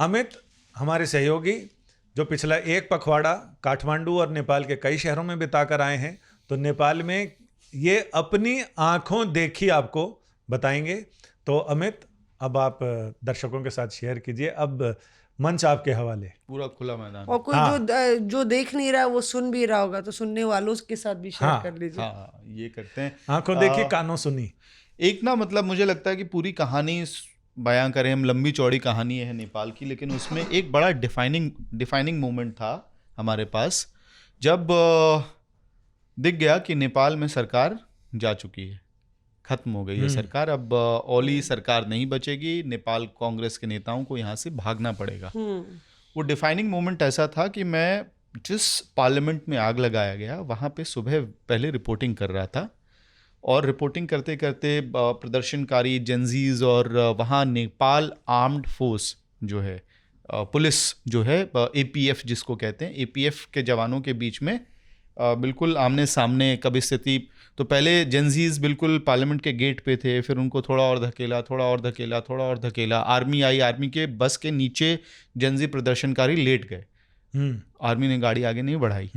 अमित हमारे सहयोगी जो पिछला एक पखवाड़ा काठमांडू और नेपाल के कई शहरों में बिता कर आए हैं, तो नेपाल में ये अपनी आंखों देखी आपको बताएंगे। तो अमित, अब आप दर्शकों के साथ शेयर कीजिए, अब मंच आपके हवाले। पूरा खुला मैदान। और कोई जो देख नहीं रहा वो सुन भी रहा होगा, तो सुनने वालों के साथ भी शेयर कर लीजिए। हाँ, ये करते हैं। आंखों देखी कानों सुनी। एक ना मतलब मुझे लगता है कि पूरी कहानी बयां करें हम, लंबी चौड़ी कहानी है नेपाल की, लेकिन उसमें एक बड़ा डिफाइनिंग मोमेंट था हमारे पास, जब दिख गया कि नेपाल में सरकार जा चुकी है, खत्म हो गई है सरकार। अब ओली सरकार नहीं बचेगी, नेपाल कांग्रेस के नेताओं को यहाँ से भागना पड़ेगा। वो डिफाइनिंग मोमेंट ऐसा था कि मैं जिस पार्लियामेंट में आग लगाया गया वहाँ पे सुबह पहले रिपोर्टिंग कर रहा था, और रिपोर्टिंग करते करते प्रदर्शनकारी जेंजीज और वहाँ नेपाल आर्म्ड फोर्स जो है, पुलिस जो है, एपीएफ जिसको कहते हैं, एपीएफ के जवानों के बीच में बिल्कुल आमने सामने कभी स्थिति। तो पहले जेंजीज बिल्कुल पार्लियामेंट के गेट पे थे, फिर उनको थोड़ा और धकेला, आर्मी आई, आर्मी के बस के नीचे जेंजी प्रदर्शनकारी लेट गए, आर्मी ने गाड़ी आगे नहीं बढ़ाई,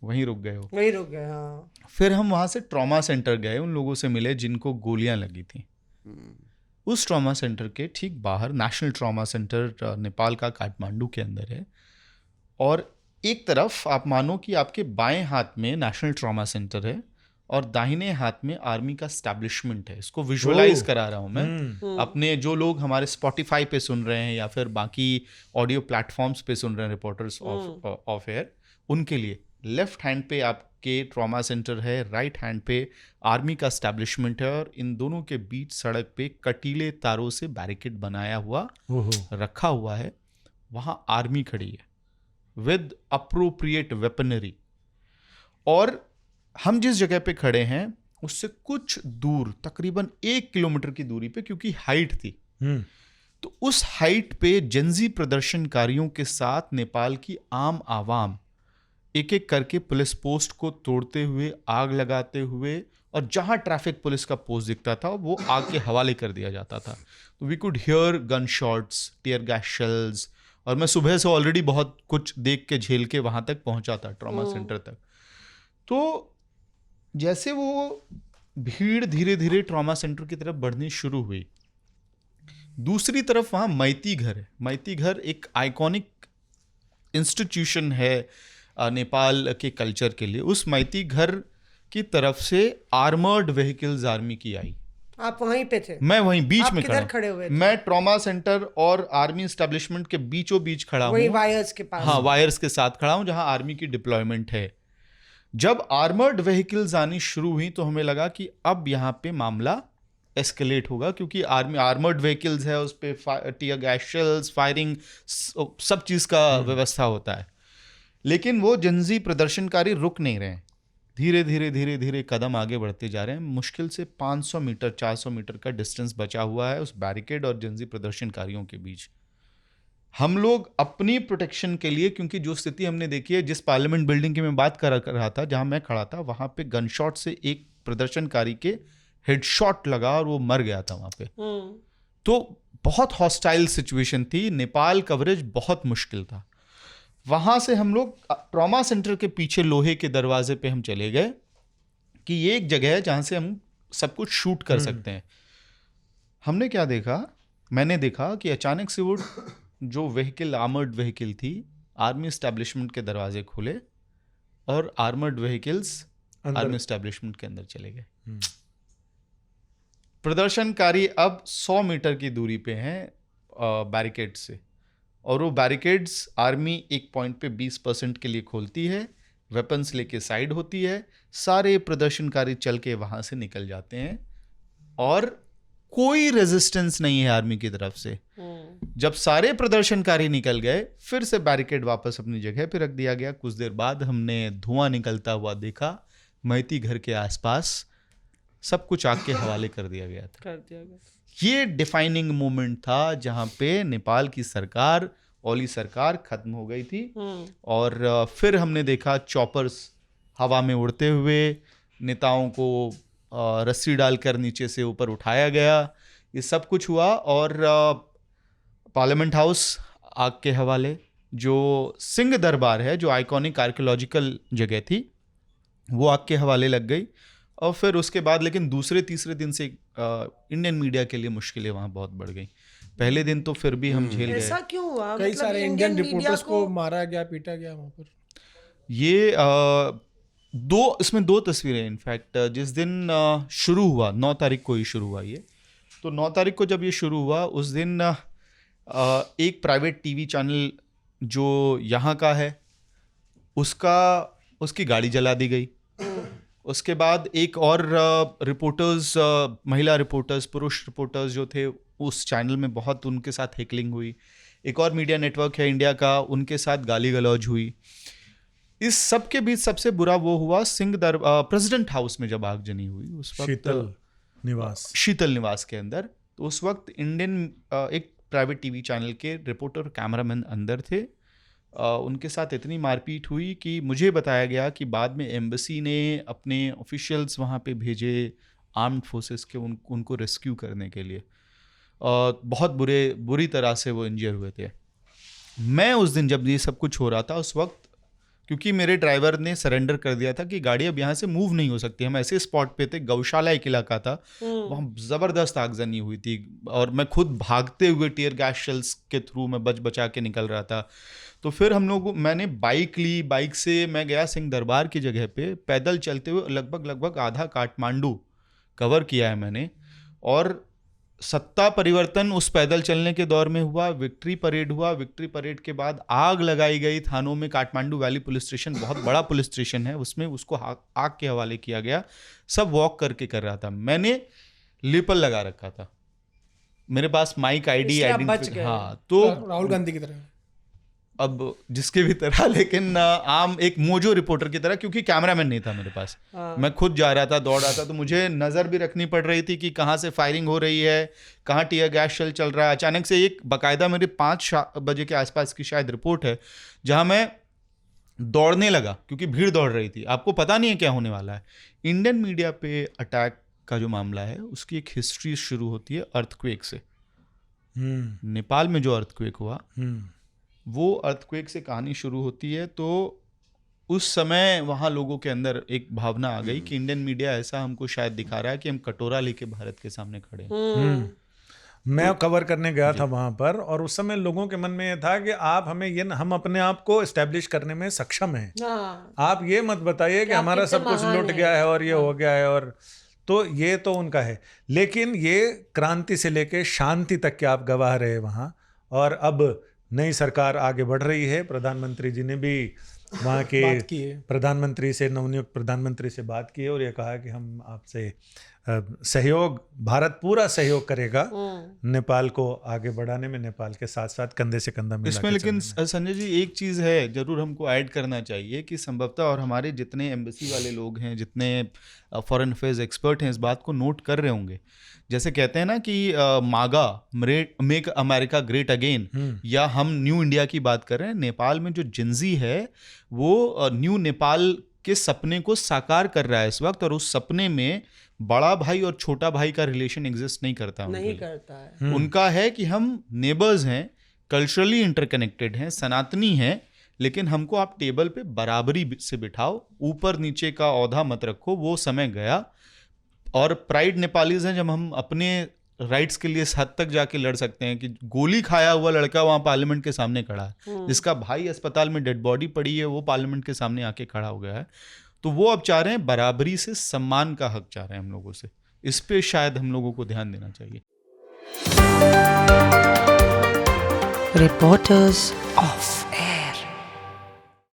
वहीं रुक गए। हाँ। फिर हम वहाँ से ट्रॉमा सेंटर गए, उन लोगों से मिले जिनको गोलियां लगी थी। उस ट्रॉमा सेंटर के ठीक बाहर नेशनल ट्रॉमा सेंटर नेपाल का काठमांडू के अंदर है, और एक तरफ आप मानो कि आपके बाएं हाथ में नेशनल ट्रॉमा सेंटर है और दाहिने हाथ में आर्मी का एस्टैब्लिशमेंट है। इसको विजुअलाइज करा रहा हूं मैं अपने जो लोग हमारे स्पॉटिफाई पे सुन रहे हैं या फिर बाकी ऑडियो प्लेटफॉर्म्स पे सुन रहे हैं, रिपोर्टर्स ऑफ एयर, उनके लिए लेफ्ट हैंड पे आपके ट्रॉमा सेंटर है, राइट हैंड पे आर्मी का एस्टैब्लिशमेंट है, और इन दोनों के बीच सड़क पे कटीले तारों से बैरिकेड बनाया हुआ रखा हुआ है। वहाँ आर्मी खड़ी है विद अप्रोप्रिएट वेपनरी, और हम जिस जगह पे खड़े हैं उससे कुछ दूर, तकरीबन 1 किलोमीटर की दूरी पे, क्योंकि हाइट थी, तो उस हाइट पे जेंजी प्रदर्शनकारियों के साथ नेपाल की आम आवाम एक एक करके पुलिस पोस्ट को तोड़ते हुए, आग लगाते हुए, और जहां ट्रैफिक पुलिस का पोस्ट दिखता था वो आग के हवाले कर दिया जाता था। तो we could hear gun shots, tear gas shells, और मैं सुबह से ऑलरेडी बहुत कुछ देख के झेल के वहां तक पहुंचा था, ट्रॉमा सेंटर तक। तो जैसे वो भीड़ धीरे धीरे ट्रॉमा सेंटर की तरफ बढ़नी शुरू हुई, दूसरी तरफ वहाँ मैती घर है। मैती घर एक आइकॉनिक इंस्टीट्यूशन है नेपाल के कल्चर के लिए। उस मैती घर की तरफ से आर्मर्ड व्हीकल्स आर्मी की आई। आप वहीं पे थे? मैं वहीं बीच में खड़े हुए थे? मैं ट्रॉमा सेंटर और आर्मी एस्टेब्लिशमेंट के बीचों बीच खड़ा हूँ, वायर्स के पास। हाँ, वायर्स के साथ खड़ा हूँ जहाँ आर्मी की डिप्लॉयमेंट है। जब आर्मर्ड व्हीकल्स आनी शुरू हुई तो हमें लगा कि अब यहाँ पे मामला एस्केलेट होगा, क्योंकि आर्मर्ड व्हीकल्स है, उस पर टीयर गैस शेल्स, फायरिंग, सब चीज़ का व्यवस्था होता है। लेकिन वो जेंजी प्रदर्शनकारी रुक नहीं रहे हैं, धीरे धीरे कदम आगे बढ़ते जा रहे हैं। मुश्किल से 500 मीटर 400 मीटर का डिस्टेंस बचा हुआ है उस बैरिकेड और जेंजी प्रदर्शनकारियों के बीच। हम लोग अपनी प्रोटेक्शन के लिए, क्योंकि जो स्थिति हमने देखी है, जिस पार्लियामेंट बिल्डिंग की मैं बात कर रहा था जहां मैं खड़ा था, वहां पे गनशॉट से एक प्रदर्शनकारी के हेडशॉट लगा और वो मर गया था वहां पे। तो बहुत हॉस्टाइल सिचुएशन थी, नेपाल कवरेज बहुत मुश्किल था। वहां से हम लोग ट्रॉमा सेंटर के पीछे लोहे के दरवाजे पे हम चले गए कि ये एक जगह है जहां से हम सब कुछ शूट कर सकते हैं। हमने क्या देखा, मैंने देखा कि अचानक से वो जो व्हीकल, आर्मर्ड व्हीकल थी, आर्मी एस्टैब्लिशमेंट के दरवाजे खुले और आर्मर्ड व्हीकल्स आर्मी एस्टैब्लिशमेंट के अंदर चले गए। प्रदर्शनकारी अब 100 मीटर की दूरी पे हैं बैरिकेड से, और वो बैरिकेड्स आर्मी एक पॉइंट पे 20% के लिए खोलती है, वेपन्स लेके साइड होती है, सारे प्रदर्शनकारी चल के वहां से निकल जाते हैं और कोई रेजिस्टेंस नहीं है आर्मी की तरफ से। जब सारे प्रदर्शनकारी निकल गए, फिर से बैरिकेड वापस अपनी जगह पे रख दिया गया। कुछ देर बाद हमने धुआं निकलता हुआ देखा, मैती घर के आसपास सब कुछ आग के हवाले कर दिया गया था। ये डिफाइनिंग मोमेंट था जहां पे नेपाल की सरकार, ओली सरकार खत्म हो गई थी। और फिर हमने देखा चॉपर्स हवा में उड़ते हुए, नेताओं को रस्सी डालकर नीचे से ऊपर उठाया गया, ये सब कुछ हुआ। और पार्लियामेंट हाउस आग के हवाले, जो सिंह दरबार है, जो आइकॉनिक आर्कियोलॉजिकल जगह थी, वो आग के हवाले लग गई। और फिर उसके बाद लेकिन दूसरे तीसरे दिन से इंडियन मीडिया के लिए मुश्किलें वहाँ बहुत बढ़ गई। पहले दिन तो फिर भी हम झेल गए। ऐसा क्यों हुआ? कई मतलब सारे इंडियन इंडियन मीडिया रिपोर्टर्स को मारा गया, पीटा गया वहाँ पर। ये इसमें दो तस्वीरें इनफैक्ट। जिस दिन शुरू हुआ, 9 तारीख को ही शुरू हुआ ये, तो 9 तारीख को जब ये शुरू हुआ उस दिन एक प्राइवेट टीवी चैनल जो यहाँ का है उसकी गाड़ी जला दी गई। उसके बाद एक और रिपोर्टर्स, महिला रिपोर्टर्स, पुरुष रिपोर्टर्स जो थे उस चैनल में बहुत उनके साथ हेकलिंग हुई। एक और मीडिया नेटवर्क है इंडिया का, उनके साथ गाली गलौज हुई। इस सब के बीच सबसे बुरा वो हुआ प्रेसिडेंट हाउस में जब आगजनी हुई उस वक्त, शीतल निवास के अंदर। तो उस वक्त इंडियन एक प्राइवेट टीवी चैनल के रिपोर्टर, कैमरामैन अंदर थे। उनके साथ इतनी मारपीट हुई कि मुझे बताया गया कि बाद में एम्बेसी ने अपने ऑफिशियल्स वहाँ पे भेजे, आर्म्ड फोर्सेस के, उनको रेस्क्यू करने के लिए। बहुत बुरी तरह से वो इंजर हुए थे। मैं उस दिन जब ये सब कुछ हो रहा था उस वक्त, क्योंकि मेरे ड्राइवर ने सरेंडर कर दिया था कि गाड़ी अब यहाँ से मूव नहीं हो सकती, हम ऐसे स्पॉट पे थे, गौशाला एक इलाका था, वहाँ ज़बरदस्त आगजनी हुई थी और मैं खुद भागते हुए टीयर गैस शेल्स के थ्रू मैं बचा के निकल रहा था। तो फिर मैंने बाइक ली, बाइक से मैं गया सिंह दरबार की जगह पे, पैदल चलते हुए लगभग आधा काठमांडू कवर किया है मैंने। और सत्ता परिवर्तन उस पैदल चलने के दौर में हुआ। विक्ट्री परेड हुआ, विक्ट्री परेड के बाद आग लगाई गई थानों में। काठमांडू वैली पुलिस स्टेशन बहुत बड़ा पुलिस स्टेशन है, उसमें उसको आग के हवाले किया गया। सब वॉक करके कर रहा था। मैंने लेपल लगा रखा था, मेरे पास माइक आईडी, हाँ, तो राहुल गांधी की तरह, अब जिसके भी तरह, लेकिन आम एक मोजो रिपोर्टर की तरह, क्योंकि कैमरामैन नहीं था मेरे पास। मैं खुद जा रहा था, दौड़ रहा था, तो मुझे नज़र भी रखनी पड़ रही थी कि कहाँ से फायरिंग हो रही है, कहाँ टीयर गैस शेल चल रहा है। अचानक से एक बाकायदा मेरे 5 बजे के आसपास की शायद रिपोर्ट है, जहाँ मैं दौड़ने लगा क्योंकि भीड़ दौड़ रही थी। आपको पता नहीं है क्या होने वाला है। इंडियन मीडिया पे अटैक का जो मामला है उसकी एक हिस्ट्री शुरू होती है अर्थक्वेक से। नेपाल में जो अर्थक्वेक हुआ, वो अर्थक्वेक से कहानी शुरू होती है। तो उस समय वहाँ लोगों के अंदर एक भावना आ गई कि इंडियन मीडिया ऐसा हमको शायद दिखा रहा है कि हम कटोरा लेके भारत के सामने खड़े हैं। मैं कवर करने गया था वहाँ पर, और उस समय लोगों के मन में ये था कि हम अपने आप को एस्टेब्लिश करने में सक्षम हैं। आप ये मत बताइए कि हमारा सब कुछ लुट गया है और ये हो गया है। और तो ये तो उनका है, लेकिन ये क्रांति से लेके शांति तक के आप गवाह रहे वहाँ। और अब नई सरकार आगे बढ़ रही है। प्रधानमंत्री जी ने भी वहाँ के प्रधानमंत्री से, नवनियुक्त प्रधानमंत्री से बात की है और ये कहा कि हम आपसे सहयोग, भारत पूरा सहयोग करेगा नेपाल को आगे बढ़ाने में, नेपाल के साथ साथ कंधे से कंधा मिला इसमें। लेकिन संजय जी, एक चीज़ है जरूर हमको ऐड करना चाहिए कि संभवतः, और हमारे जितने एम्बेसी वाले लोग हैं, जितने फॉरेन अफेयर्स एक्सपर्ट हैं, इस बात को नोट कर रहे होंगे। जैसे कहते हैं ना कि मागा, मेक अमेरिका ग्रेट अगेन, या हम न्यू इंडिया की बात कर रहे हैं। नेपाल में जो जिंजी है वो न्यू नेपाल के सपने को साकार कर रहा है इस वक्त, और उस सपने में बड़ा भाई और छोटा भाई का रिलेशन एग्जिस्ट नहीं करता है। उनका है कि हम नेबर्स हैं, कल्चरली इंटरकनेक्टेड हैं, सनातनी हैं, लेकिन हमको आप टेबल पे बराबरी से बिठाओ, ऊपर नीचे का औधा मत रखो। वो समय गया। और प्राइड नेपालीज हैं, जब हम अपने राइट्स के लिए इस हद तक जाके लड़ सकते हैं कि गोली खाया हुआ लड़का वहाँ पार्लियामेंट के सामने खड़ा है, जिसका भाई अस्पताल में डेड बॉडी पड़ी है, वो पार्लियामेंट के सामने आके खड़ा हो गया है। तो वो अब चाह रहे हैं बराबरी से, सम्मान का हक चाह रहे हैं हम लोगों से। इस पे शायद हम लोगों को ध्यान देना चाहिए। Reporters of